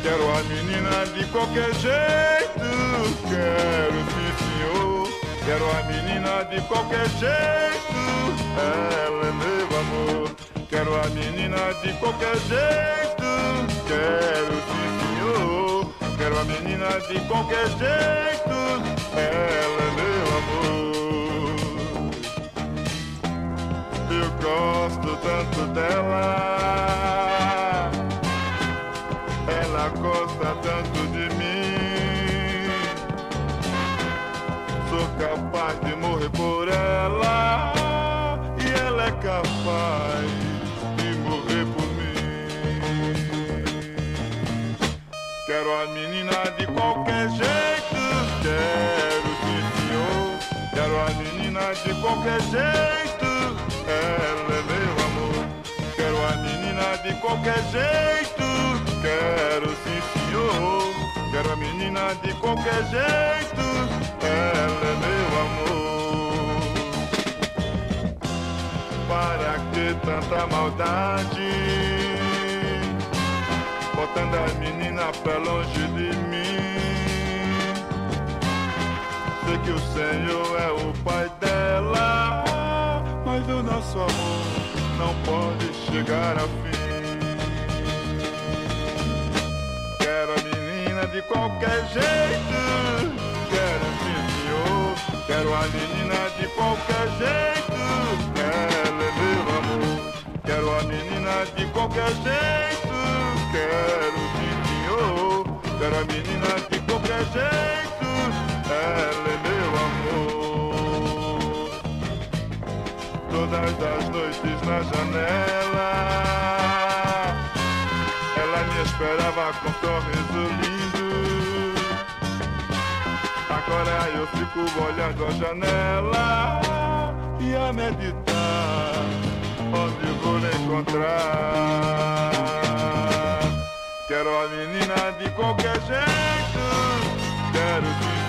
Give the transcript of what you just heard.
Quero a menina de qualquer jeito, quero sim senhor. Quero a menina de qualquer jeito, ela é meu amor. Quero a menina de qualquer jeito, quero sim senhor. Quero a menina de qualquer jeito, ela é meu amor. Eu gosto tanto dela, ela gosta tanto de mim. Sou capaz de morrer por ela, e ela é capaz de morrer por mim. Quero a menina de qualquer jeito, quero sim senhor. Quero a menina de qualquer jeito, ela é meu amor. Quero a menina de qualquer jeito, quero sim senhor. Quero a menina de qualquer jeito, ela é meu amor. Para que tanta maldade, botando a menina pra longe de mim? Sei que o Senhor é o pai dela, mas o nosso amor não pode chegar a fim. Quero a menina de qualquer jeito, quero sim senhor. Quero a menina de qualquer jeito, ela é meu amor. Quero a menina de qualquer jeito, quero sim senhor. Quero a menina de qualquer jeito, ela é meu amor. Todas as noites na janela, ela me esperava com um sorriso lindo. Agora eu fico olhando a janela e a meditar onde vou lhe encontrar. Quero a menina de qualquer jeito, quero sim